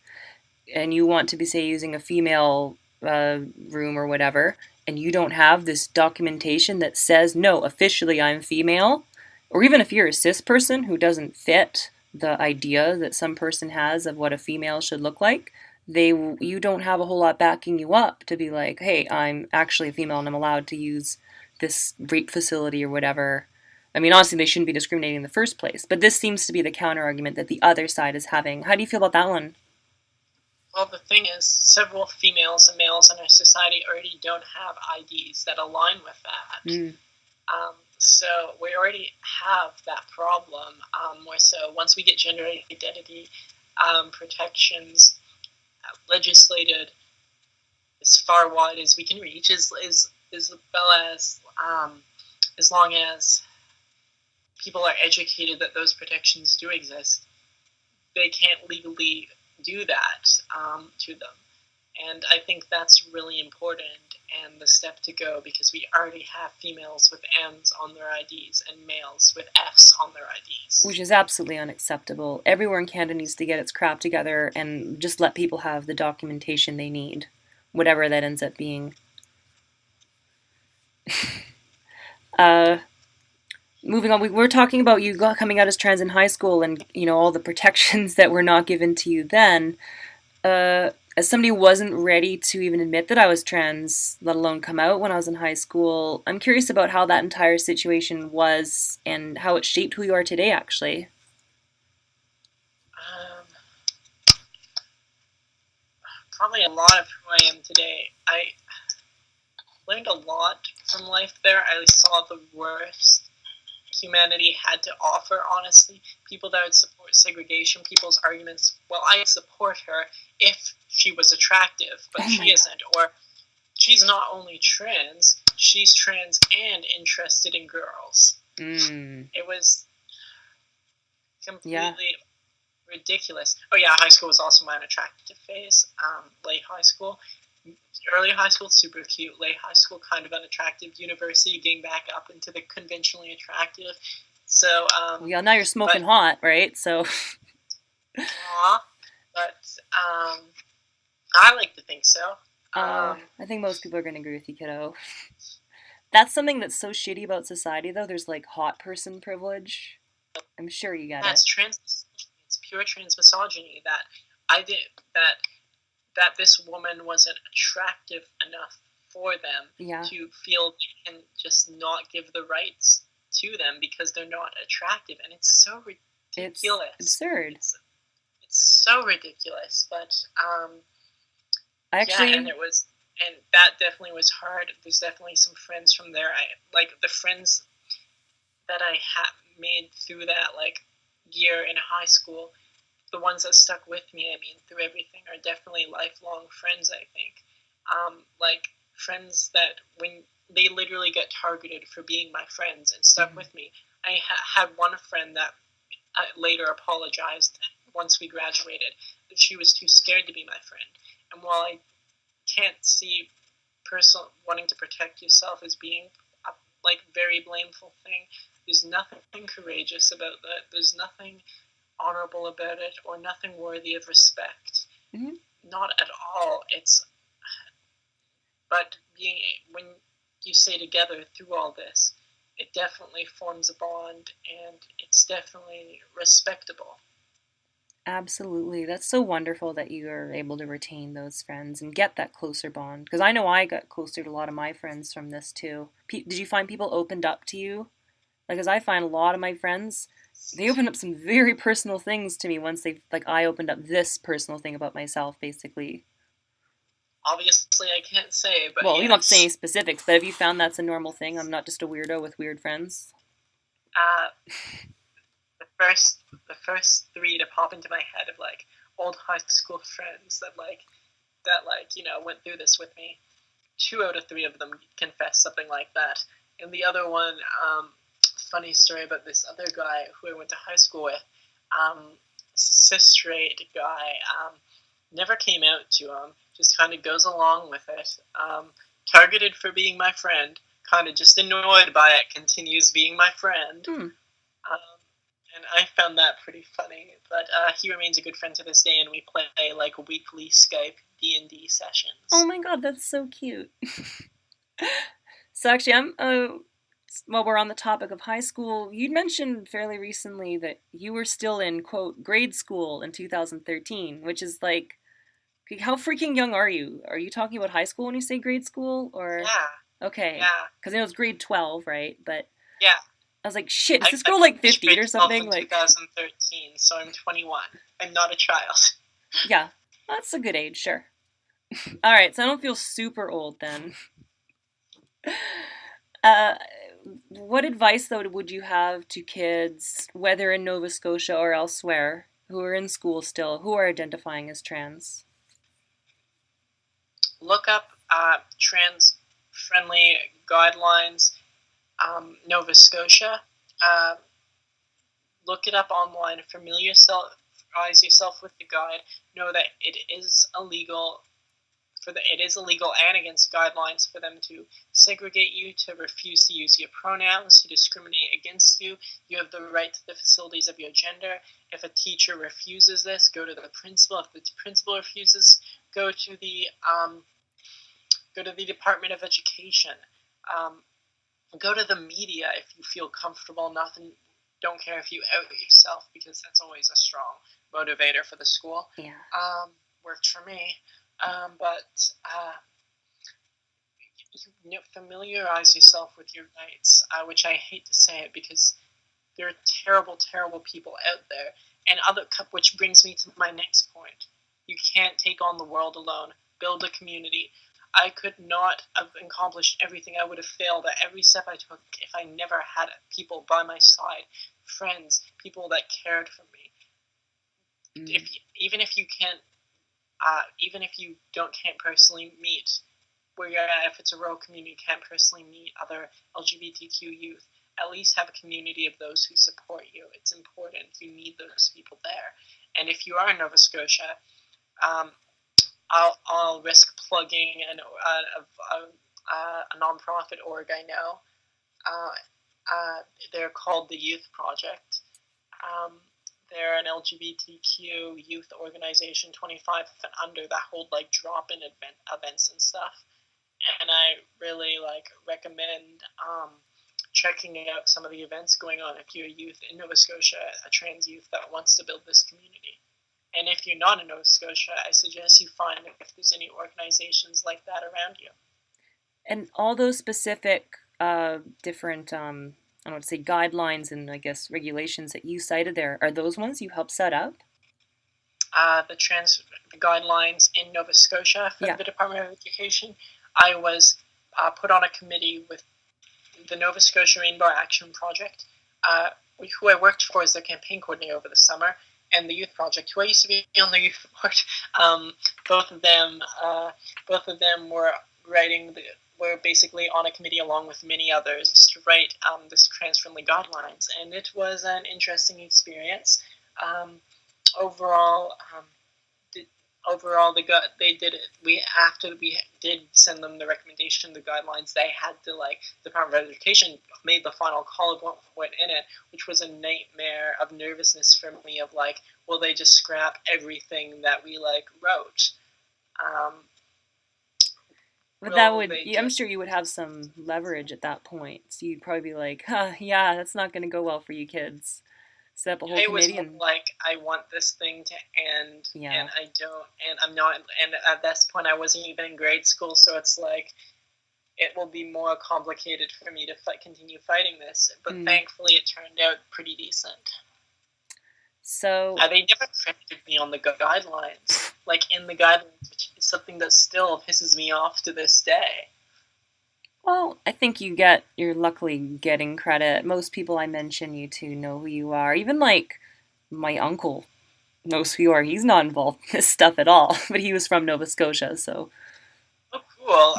and you want to be, say, using a female room or whatever, and you don't have this documentation that says, no, officially I'm female, or even if you're a cis person who doesn't fit the idea that some person has of what a female should look like, you don't have a whole lot backing you up to be like, hey, I'm actually a female and I'm allowed to use this rape facility or whatever. I mean, honestly, they shouldn't be discriminating in the first place, but this seems to be the counter-argument that the other side is having. How do you feel about that one? Well, the thing is, several females and males in our society already don't have IDs that align with that. So we already have that problem. More so, once we get gender identity protections legislated as far wide as we can reach, as long as people are educated that those protections do exist, they can't legally do that to them. And I think that's really important and the step to go because we already have females with M's on their IDs and males with F's on their IDs. Which is absolutely unacceptable. Everywhere in Canada needs to get its crap together and just let people have the documentation they need, whatever that ends up being. Moving on, we were talking about you coming out as trans in high school and, you know, all the protections that were not given to you then. As somebody who wasn't ready to even admit that I was trans, let alone come out when I was in high school, I'm curious about how that entire situation was and how it shaped who you are today, actually. Probably a lot of who I am today. I learned a lot from life there. I saw the worst humanity had to offer, honestly. People that would support segregation, people's arguments, well, I'd support her if she was attractive, but she isn't. Or she's not only trans, she's trans and interested in girls. It was completely ridiculous. Oh yeah, high school was also my unattractive phase. Late high school. Early high school, super cute. Late high school, kind of unattractive. University, getting back up into the conventionally attractive. So, yeah, now you're smoking hot, right? So. But I like to think so. I think most people are going to agree with you, kiddo. That's something that's so shitty about society, though. There's like hot person privilege. I'm sure you get it. It's pure transmisogyny that that this woman wasn't attractive enough for them to feel they can just not give the rights to them because they're not attractive, and it's so ridiculous. It's absurd. It's so ridiculous, but Actually, yeah, and that definitely was hard. There's definitely some friends from there. The friends that I made through that like year in high school, the ones that stuck with me, I mean, through everything, are definitely lifelong friends, I think. Like, friends that when they literally got targeted for being my friends and stuck with me. I had one friend that later apologized once we graduated, that she was too scared to be my friend. And while I can't see wanting to protect yourself as being a like very blameful thing, there's nothing courageous about that. There's nothing honorable about it, or nothing worthy of respect. Mm-hmm. Not at all. But when you stay together through all this, it definitely forms a bond, and it's definitely respectable. Absolutely. That's so wonderful that you are able to retain those friends and get that closer bond. Because I know I got closer to a lot of my friends from this too. Did you find people opened up to you? Like, as I find a lot of my friends, they opened up some very personal things to me once I opened up this personal thing about myself, basically. Obviously, I can't say, but well, yes. You don't have to say any specifics, but have you found that's a normal thing? I'm not just a weirdo with weird friends. The first three to pop into my head of like old high school friends that went through this with me. 2 out of 3 of them confessed something like that, and the other one, funny story about this other guy who I went to high school with, cis straight guy, never came out to him, just kind of goes along with it, targeted for being my friend, kind of just annoyed by it, continues being my friend. And I found that pretty funny, but he remains a good friend to this day, and we play like weekly Skype D&D sessions. Oh my god, that's so cute. So actually, while we're on the topic of high school, you'd mentioned fairly recently that you were still in, quote, grade school in 2013, which is like, how freaking young are you? Are you talking about high school when you say grade school, or? Yeah. Okay. Yeah. Because I know it's grade 12, right? But yeah. I was like, shit, is this girl like 15 or something? In 2013, so I'm 21. I'm not a child. Yeah, that's a good age, sure. Alright, so I don't feel super old then. What advice, though, would you have to kids, whether in Nova Scotia or elsewhere, who are in school still, who are identifying as trans? Look up trans-friendly guidelines, Nova Scotia. Look it up online, familiarize yourself with the guide, know that it is illegal and against guidelines for them to segregate you, to refuse to use your pronouns, to discriminate against you. You have the right to the facilities of your gender. If a teacher refuses this, go to the principal. If the principal refuses, go to the Department of Education. Go to the media if you feel comfortable. Don't care if you out yourself, because that's always a strong motivator for the school. Yeah. Worked for me. But familiarize yourself with your rights, which I hate to say it because there are terrible, terrible people out there. And which brings me to my next point. You can't take on the world alone. Build a community. I could not have accomplished everything. I would have failed at every step I took if I never had people by my side, friends, people that cared for me. Even if you can't personally meet where you're at, if it's a rural community, you can't personally meet other LGBTQ youth, at least have a community of those who support you. It's important. You need those people there. And if you are in Nova Scotia, I'll risk plugging a nonprofit org I know. They're called the Youth Project. They're an LGBTQ youth organization, 25 and under, that hold like drop-in events and stuff. And I really recommend checking out some of the events going on if you're a youth in Nova Scotia, a trans youth that wants to build this community. And if you're not in Nova Scotia, I suggest you find if there's any organizations like that around you. And all those specific different I don't want to say guidelines and I guess regulations that you cited there, are those ones you helped set up? The guidelines in Nova Scotia for Yeah. the Department of Education. I was put on a committee with the Nova Scotia Rainbow Action Project, who I worked for as their campaign coordinator over the summer, and the Youth Project, who I used to be on the youth board. Both of them were were basically on a committee along with many others to write this trans-friendly guidelines, and it was an interesting experience. Overall, they did it. After we did send them the recommendation, the guidelines, they had to the Department of Education made the final call of what went in it, which was a nightmare of nervousness for me. Of will they just scrap everything that we wrote? But I'm sure you would have some leverage at that point. So you'd probably be like, yeah, that's not going to go well for you kids. Set up a whole committee and I want this thing to end, yeah. And I don't, and I'm not, and at this point I wasn't even in grade school, so it's it will be more complicated for me to continue fighting this. But thankfully it turned out pretty decent. So they never corrected me on the guidelines, in the guidelines, which is something that still pisses me off to this day. Well, I think you're luckily getting credit. Most people I mention you to know who you are. Even my uncle knows who you are. He's not involved in this stuff at all, but he was from Nova Scotia, so. Oh, cool.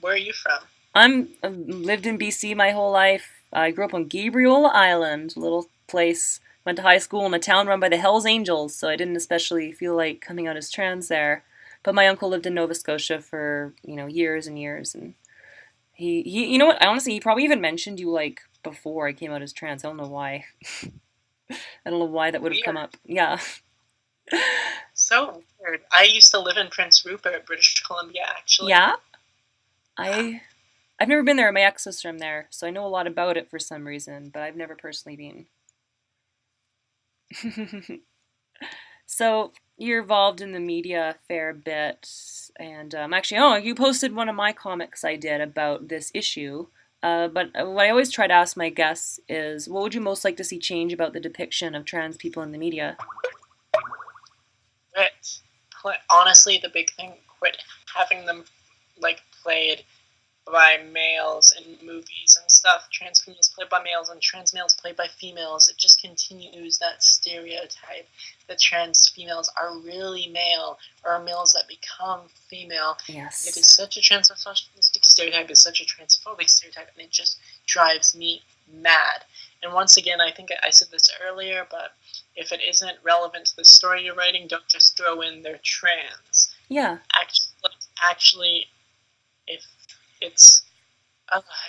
Where are you from? I've lived in BC my whole life. I grew up on Gabriel Island, a little place. Went to high school in a town run by the Hells Angels, so I didn't especially feel like coming out as trans there. But my uncle lived in Nova Scotia for, years and years, and he you know what? Honestly, he probably even mentioned you before I came out as trans. I don't know why. I don't know why that would have come up. Yeah. So weird. I used to live in Prince Rupert, British Columbia, actually. Yeah? I've never been there. My ex was from there, so I know a lot about it for some reason, but I've never personally been. So you're involved in the media a fair bit, and actually, you posted one of my comics I did about this issue. But what I always try to ask my guests is, what would you most like to see change about the depiction of trans people in the media? Honestly, the big thing, quit having them played by males in movies and stuff. Trans females played by males and trans males played by females. It just continues that stereotype that trans females are really male, or males that become female. Yes. It is such a transmisogynistic stereotype, it's such a transphobic stereotype, and it just drives me mad. And once again, I think I said this earlier, but if it isn't relevant to the story you're writing, don't just throw in they're trans. Yeah. Actually, if it's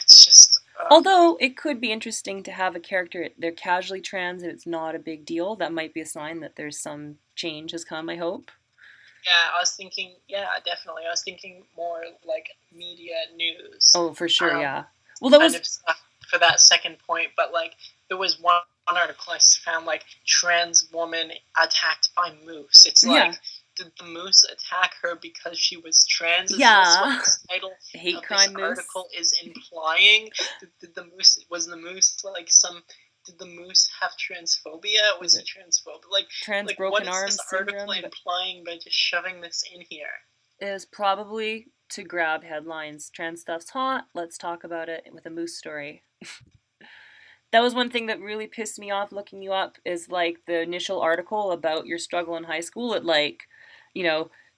just. Although it could be interesting to have a character, they're casually trans and it's not a big deal. That might be a sign that there's some change has come, I hope. Yeah, I was thinking, definitely. I was thinking more media news. Oh, for sure, yeah. Well, that was for that second point, but there was one article I found trans woman attacked by moose. It's did the moose attack her because she was trans? Is this what the title hate of crime this moose article is implying? Did the moose did the moose have transphobia? Was he transphobic? Trans broken arm syndrome? What is this article implying by just shoving this in here? It is probably to grab headlines. Trans stuff's hot. Let's talk about it with a moose story. That was one thing that really pissed me off looking you up is the initial article about your struggle in high school. It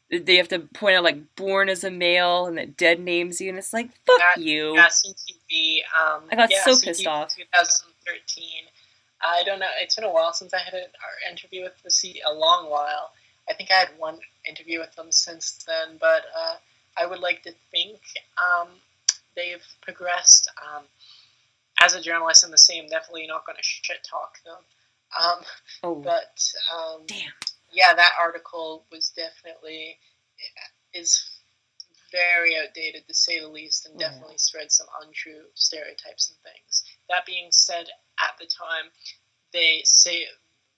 they have to point out born as a male and that dead names you, and it's fuck you. Yeah, CTV. I got so CTV pissed off. 2013. I don't know. It's been a while since I had an interview with the CTV. A long while. I think I had one interview with them since then, but I would like to think they've progressed. As a journalist in the same, definitely not going to shit talk them. But damn. Yeah, that article was is very outdated to say the least, and definitely spread some untrue stereotypes and things. That being said, at the time, they say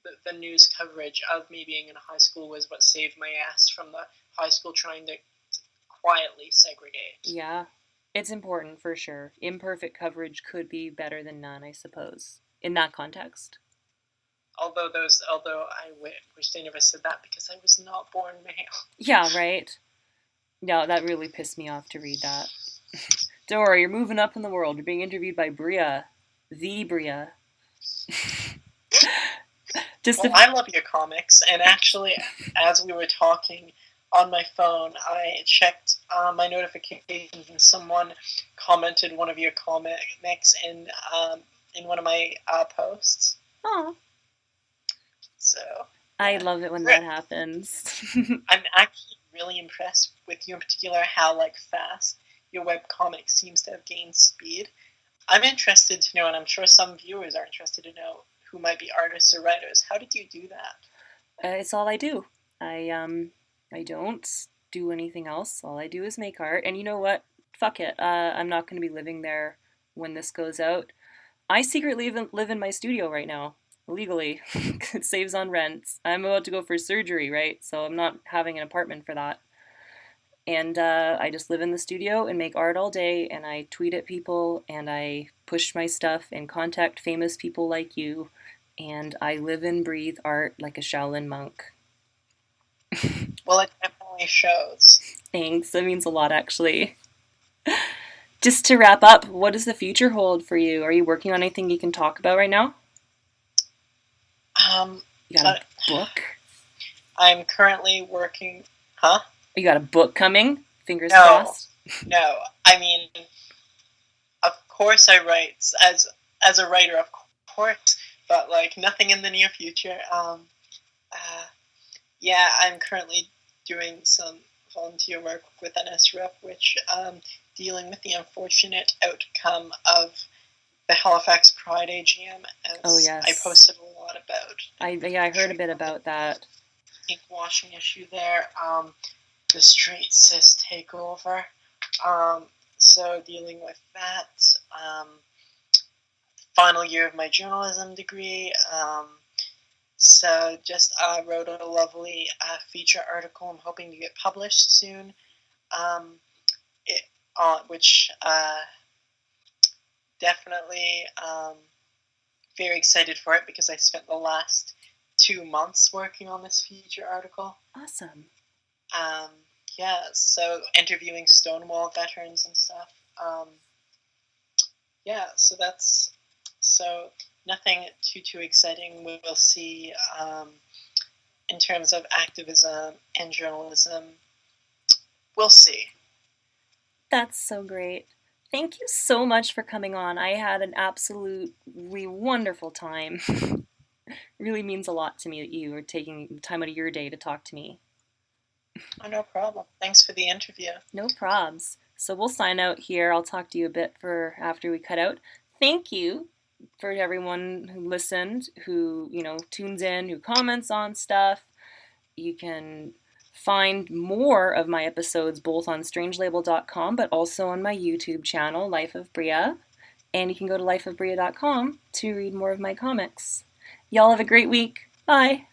the news coverage of me being in high school was what saved my ass from the high school trying to quietly segregate. Yeah. It's important for sure. Imperfect coverage could be better than none, I suppose, in that context. Although I wish they never said that because I was not born male. Yeah, right? No, that really pissed me off to read that. Don't worry, you're moving up in the world. You're being interviewed by Bria. The Bria. Just Well, a... I love your comics, and actually, as we were talking on my phone, I checked my notifications, and someone commented one of your comics in one of my posts. Oh, So I yeah, love it when that happens. I'm actually really impressed with you in particular. How fast your webcomic seems to have gained speed. I'm interested to know, and I'm sure some viewers are interested to know, who might be artists or writers. How did you do that? It's all I do. I don't do anything else. All I do is make art. And you know what? Fuck it. I'm not going to be living there when this goes out. I secretly live in my studio right now, legally. It saves on rent. I'm about to go for surgery, right? So I'm not having an apartment for that. And I just live in the studio and make art all day, and I tweet at people, and I push my stuff and contact famous people like you, and I live and breathe art like a Shaolin monk. Well, it definitely shows. Thanks, that means a lot actually. Just to wrap up, what does the future hold for you? Are you working on anything you can talk about right now? You got a book? I'm currently working. Huh? You got a book coming? Fingers crossed. No. I mean, of course I write as a writer, of course, but nothing in the near future. Yeah, I'm currently doing some volunteer work with NSREP, which dealing with the unfortunate outcome of the Halifax Pride AGM, as yes. I posted a lot about. I heard a bit about that. Ink washing issue there. The straight cis takeover. So dealing with that. Final year of my journalism degree. So just wrote a lovely feature article. I'm hoping to get published soon. Which definitely very excited for it because I spent the last 2 months working on this feature article. Awesome. Yeah, so interviewing Stonewall veterans and stuff. Yeah, so nothing too exciting. We will see in terms of activism and journalism. We'll see. That's so great. Thank you so much for coming on. I had an absolutely wonderful time. It really means a lot to me that you are taking time out of your day to talk to me. Oh, no problem. Thanks for the interview. No probs. So we'll sign out here. I'll talk to you a bit for after we cut out. Thank you for everyone who listened, who, tunes in, who comments on stuff. You can find more of my episodes both on strangelabel.com but also on my YouTube channel, Life of Bria. And you can go to lifeofbria.com to read more of my comics. Y'all have a great week. Bye.